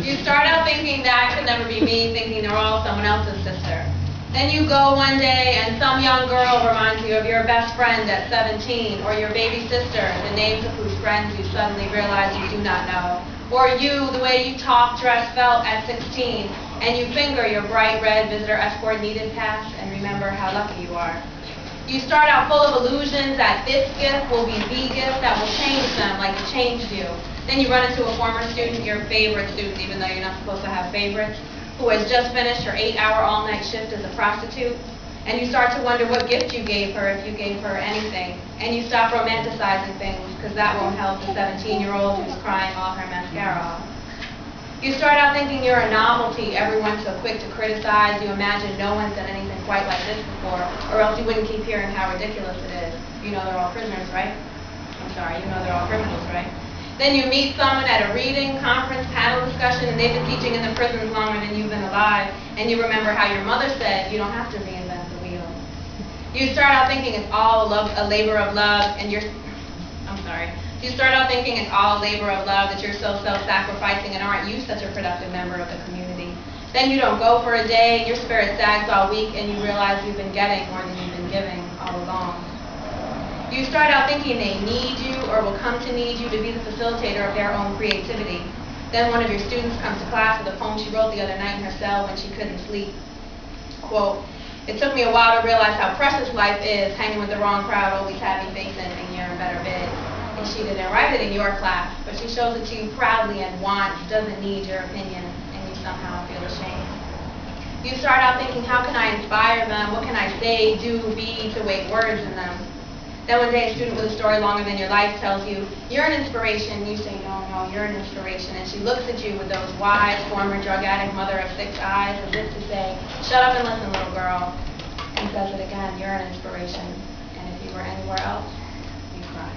You start out thinking that could never be me, thinking they're all someone else's sister. Then you go one day and some young girl reminds you of your best friend at 17, or your baby sister, the names of whose friends you suddenly realize you do not know. Or you, the way you talked, dressed, felt at 16, and you finger your bright red visitor escort needed pass and remember how lucky you are. You start out full of illusions that this gift will be the gift that will change them like it changed you. Then you run into a former student, your favorite student, even though you're not supposed to have favorites, who has just finished her 8-hour all-night shift as a prostitute, and you start to wonder what gift you gave her, if you gave her anything, and you stop romanticizing things, because that won't help the 17-year-old who's crying all her mascara off. You start out thinking you're a novelty, everyone's so quick to criticize, you imagine no one's done anything quite like this before, or else you wouldn't keep hearing how ridiculous it is. You know they're all prisoners, right? I'm sorry, you know they're all criminals, right? Then you meet someone at a reading, conference, panel discussion, and they've been teaching in the prisons longer than you've been alive, and you remember how your mother said you don't have to reinvent the wheel. You start out thinking it's all a labor of love, and you start out thinking it's all a labor of love, that you're so self-sacrificing, and aren't you such a productive member of the community. Then you don't go for a day, and your spirit sags all week, and you realize you've been getting more than you've been giving all along. You start out thinking they need you or will come to need you to be the facilitator of their own creativity. Then one of your students comes to class with a poem she wrote the other night in her cell when she couldn't sleep. Quote, "It took me a while to realize how precious life is, hanging with the wrong crowd, always happy facing, and you're in better bed." And she didn't write it in your class, but she shows it to you proudly and wants, doesn't need your opinion, and you somehow feel ashamed. You start out thinking, how can I inspire them? What can I say, do, be, to wake words in them? Then one day a student with a story longer than your life tells you, you're an inspiration. You say, no, you're an inspiration. And she looks at you with those wise, former drug addict, mother of 6 eyes, as if to say, shut up and listen, little girl. And says it again, you're an inspiration. And if you were anywhere else, you'd cry.